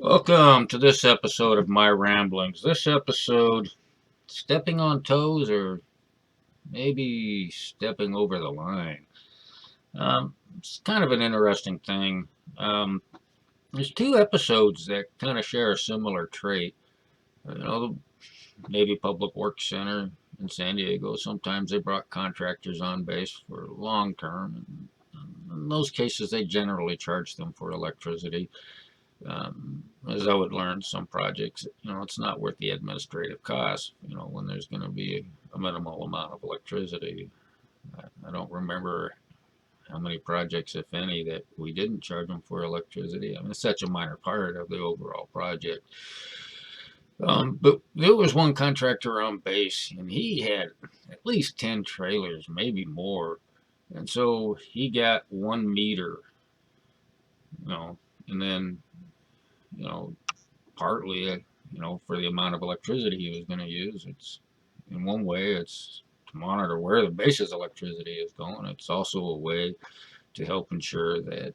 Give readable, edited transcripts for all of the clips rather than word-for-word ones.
Welcome to this episode of My Ramblings. This episode, stepping on toes or maybe stepping over the line. It's kind of an interesting thing. Um, there's two episodes that kind of share a similar trait. The Navy Public Works Center in San Diego, sometimes they brought contractors on base for long term. And in those cases, they generally charge them for electricity. As I would learn, some projects, it's not worth the administrative cost, when there's going to be a minimal amount of electricity. I don't remember how many projects, if any, that we didn't charge them for electricity. I mean, it's such a minor part of the overall project. But there was one contractor on base, and he had at least 10 trailers, maybe more. And so he got 1 meter, you know, and then, you know, partly, for the amount of electricity he was going to use. It's in one way, it's to monitor where the base's electricity is going. It's also a way to help ensure that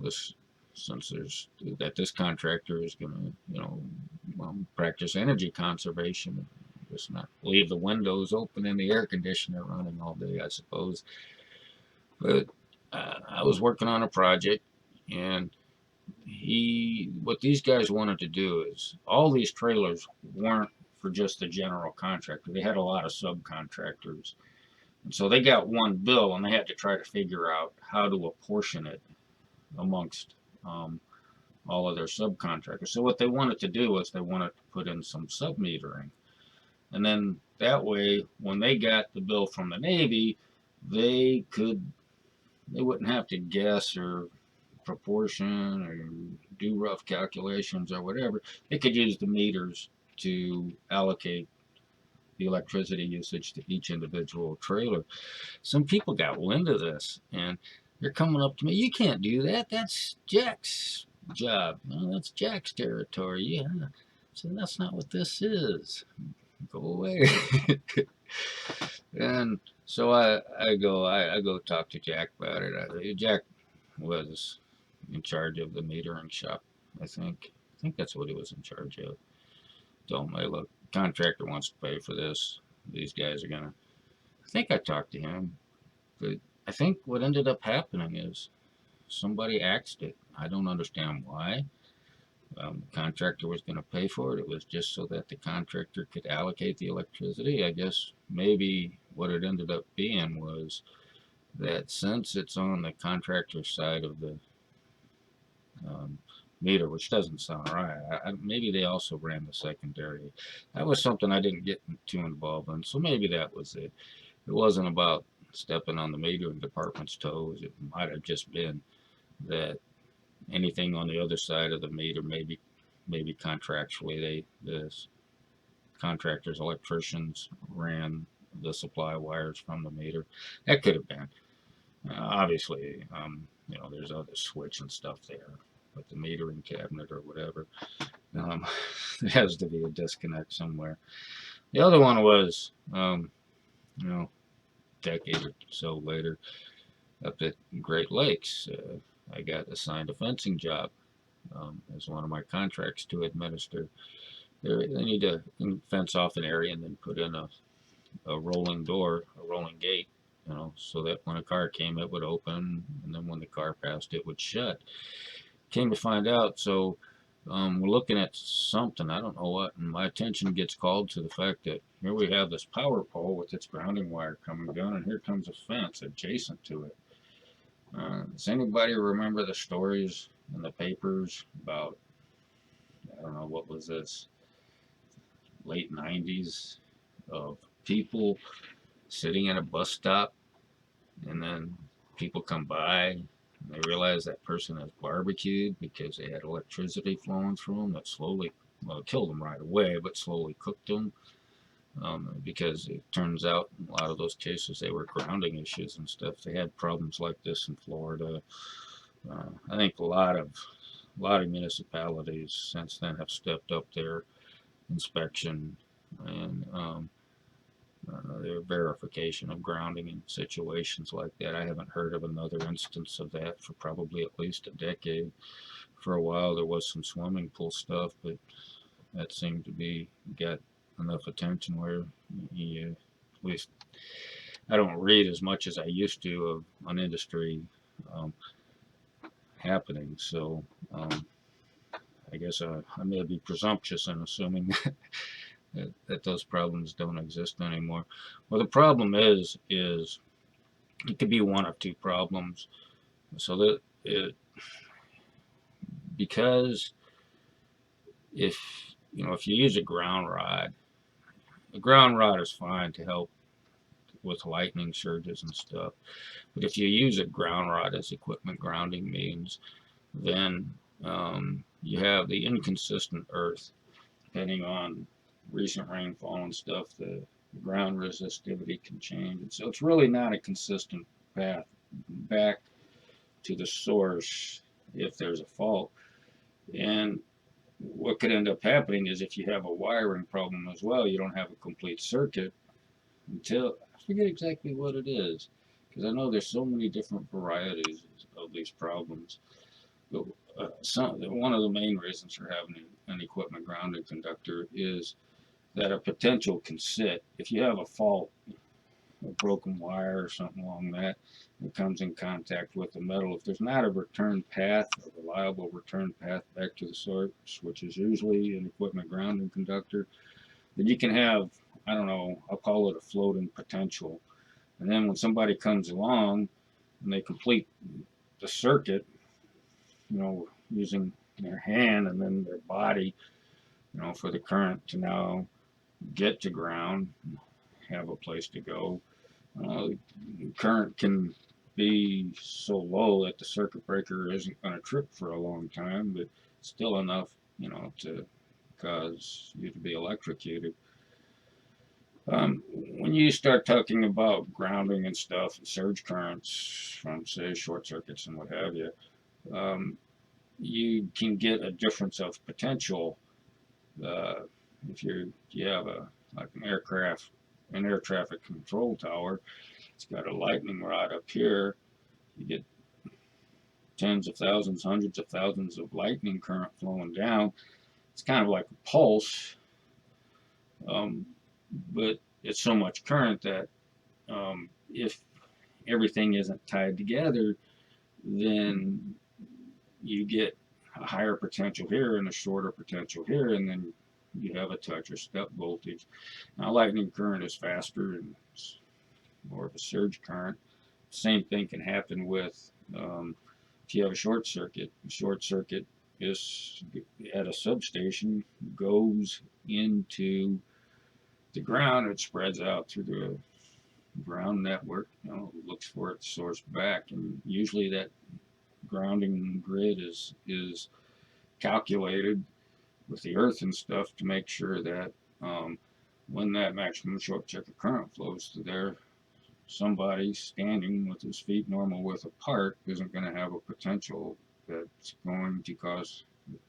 this since there's that this contractor is going to practice energy conservation, just not leave the windows open and the air conditioner running all day, I suppose. But I was working on a project, and what these guys wanted to do is all these trailers weren't for just the general contractor. They had a lot of subcontractors. And so they got one bill and they had to try to figure out how to apportion it amongst all of their subcontractors. So what they wanted to do was they wanted to put in some sub-metering. And then that way, when they got the bill from the Navy, they wouldn't have to guess or proportion or do rough calculations or whatever. They could use the meters to allocate the electricity usage to each individual trailer. Some people got wind of this, and they're coming up to me. You can't do that. That's Jack's job. No, that's Jack's territory. Yeah. So that's not what this is. Go away. And so I go talk to Jack about it. Jack was in charge of the metering shop. I think that's what he was in charge of. Told him, hey, look, contractor wants to pay for this. These guys are gonna. I think I talked to him, but I think what ended up happening is somebody axed it. I don't understand why. The contractor was going to pay for it. It was just so that the contractor could allocate the electricity. I guess maybe what it ended up being was that since it's on the contractor side of the um, meter, which doesn't sound right. Maybe they also ran the secondary. That was something I didn't get too involved in, so maybe that was it. It wasn't about stepping on the metering department's toes. It might have just been that anything on the other side of the meter, maybe contractually, the contractors, electricians ran the supply wires from the meter. That could have been. Obviously, there's other switch and stuff there with the metering cabinet or whatever. Um, there has to be a disconnect somewhere. The other one was, you know, decade or so later, up at Great Lakes, I got assigned a fencing job as one of my contracts to administer. They need to fence off an area and then put in a rolling door, a rolling gate, so that when a car came, it would open, and then when the car passed, it would shut. Came to find out, so we're looking at something, I don't know what, and my attention gets called to the fact that here we have this power pole with its grounding wire coming down, and here comes a fence adjacent to it. Does anybody remember the stories in the papers about, I don't know, what was this, late 90s, of people sitting at a bus stop, and then people come by and they realize that person has barbecued because they had electricity flowing through them that slowly, well, killed them right away, but slowly cooked them. Because it turns out in a lot of those cases they were grounding issues and stuff. They had problems like this in Florida. I think a lot of municipalities since then have stepped up their inspection and their verification of grounding in situations like that. I haven't heard of another instance of that for probably at least a decade. For a while, there was some swimming pool stuff, but that seemed to be got enough attention where you, at least I don't read as much as I used to of on industry um, happening. So I guess I may be presumptuous in assuming that those problems don't exist anymore. Well, the problem is it could be one of two problems. So that it, because if if you use a ground rod, a ground rod is fine to help with lightning surges and stuff. But if you use a ground rod as equipment grounding means, then you have the inconsistent earth. Depending on recent rainfall and stuff, the ground resistivity can change. And so it's really not a consistent path back to the source if there's a fault. And what could end up happening is if you have a wiring problem as well, you don't have a complete circuit until I forget exactly what it is, because I know there's so many different varieties of these problems. But one of the main reasons for having an equipment grounded conductor is that a potential can sit. If you have a fault, a broken wire or something along that, it comes in contact with the metal. If there's not a return path, a reliable return path back to the source, which is usually an equipment grounding conductor, then you can have, I don't know, I'll call it a floating potential. And then when somebody comes along and they complete the circuit, using their hand and then their body, for the current to now get to ground, have a place to go. Current can be so low that the circuit breaker isn't going to trip for a long time, but still enough, to cause you to be electrocuted. When you start talking about grounding and stuff, surge currents from, say, short circuits and what have you, you can get a difference of potential if you have like an air traffic control tower. It's got a lightning rod up here. You get tens of thousands, hundreds of thousands of lightning current flowing down. It's kind of like a pulse, but it's so much current that if everything isn't tied together, then you get a higher potential here and a shorter potential here, and then you have a touch or step voltage. Now, lightning current is faster and more of a surge current. Same thing can happen with if you have a short circuit. A short circuit is at a substation, goes into the ground, it spreads out through the ground network, looks for its source back, and usually that grounding grid is calculated with the earth and stuff to make sure that when that maximum short circuit current flows through there, somebody standing with his feet normal width apart isn't going to have a potential that's going to cause,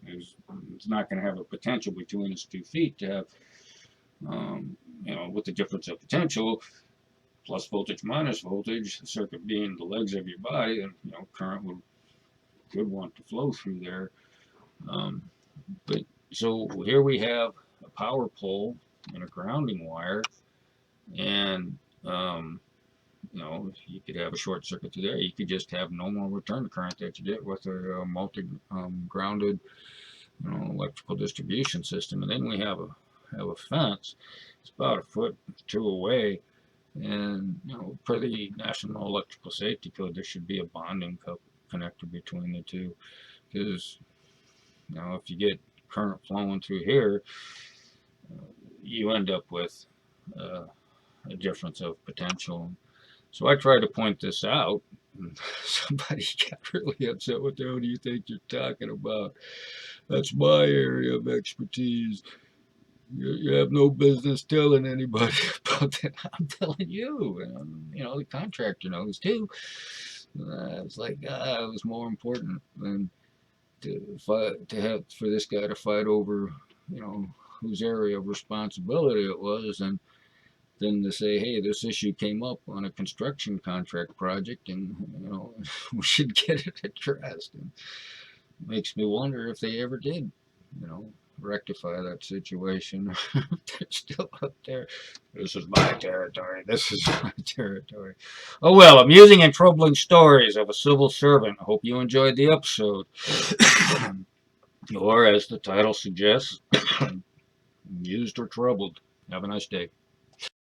it's not going to have a potential between his 2 feet to have, with the difference of potential, plus voltage minus voltage, the circuit being the legs of your body, then, current could want to flow through there. But so here we have a power pole and a grounding wire, and you could have a short circuit through there. You could just have normal return current that you get with a multi-grounded, electrical distribution system. And then we have a fence. It's about a foot or two away, and per the National Electrical Safety Code, there should be a bonding connector between the two, because if you get current flowing through here, you end up with a difference of potential. So I tried to point this out, and somebody got really upset. What the hell do you think you're talking about? That's my area of expertise. You have no business telling anybody about that. I'm telling you, and the contractor knows too. It's like it was more important than to fight, to have for this guy to fight over, whose area of responsibility it was, and than to say, hey, this issue came up on a construction contract project, and we should get it addressed. And it makes me wonder if they ever did, you know, rectify that situation. They're still up there. This is my territory. This is my territory. Oh well, amusing and troubling stories of a civil servant. I hope you enjoyed the episode. Or, as the title suggests, amused or troubled. Have a nice day.